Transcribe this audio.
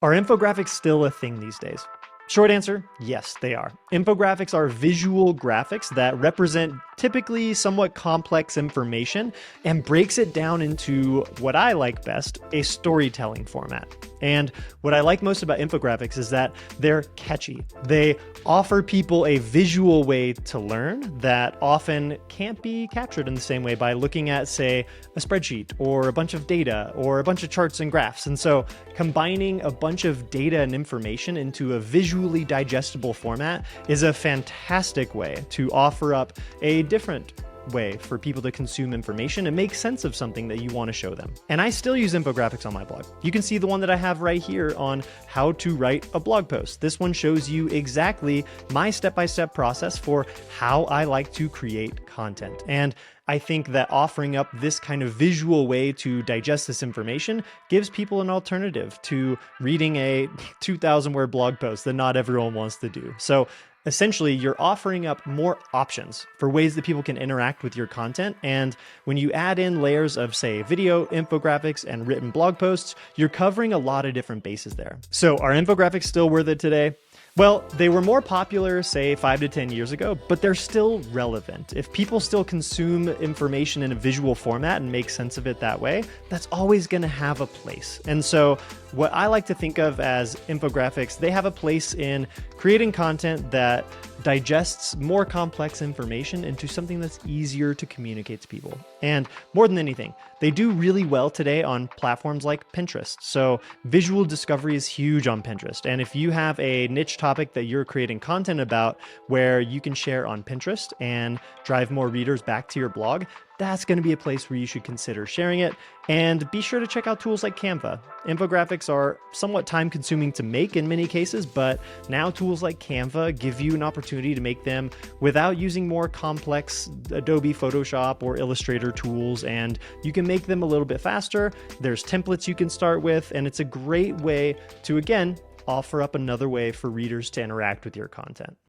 Are infographics still a thing these days? Short answer, yes, they are. Infographics are visual graphics that represent typically somewhat complex information and breaks it down into what I like best, a storytelling format. And what I like most about infographics is that they're catchy. They offer people a visual way to learn that often can't be captured in the same way by looking at, say, a spreadsheet or a bunch of data or a bunch of charts and graphs. And so combining a bunch of data and information into a visually digestible format is a fantastic way to offer up a different way for people to consume information and make sense of something that you want to show them. And I still use infographics on my blog. You can see the one that I have right here on how to write a blog post. This one shows you exactly my step-by-step process for how I like to create content. And I think that offering up this kind of visual way to digest this information gives people an alternative to reading a 2,000 word blog post that not everyone wants to do. So essentially, you're offering up more options for ways that people can interact with your content. And when you add in layers of, say, video, infographics, and written blog posts, you're covering a lot of different bases there. So are infographics still worth it today? Well, they were more popular, say, 5 to 10 years ago, but they're still relevant. If people still consume information in a visual format and make sense of it that way, that's always going to have a place. And so what I like to think of as infographics, they have a place in creating content that digests more complex information into something that's easier to communicate to people. And more than anything, they do really well today on platforms like Pinterest. So visual discovery is huge on Pinterest. And if you have a niche topic that you're creating content about where you can share on Pinterest and drive more readers back to your blog, that's going to be a place where you should consider sharing it. And be sure to check out tools like Canva. Infographics are somewhat time consuming to make in many cases, but now tools like Canva give you an opportunity to make them without using more complex Adobe Photoshop or Illustrator tools, and you can make them a little bit faster. There's templates you can start with, and it's a great way to, again, offer up another way for readers to interact with your content.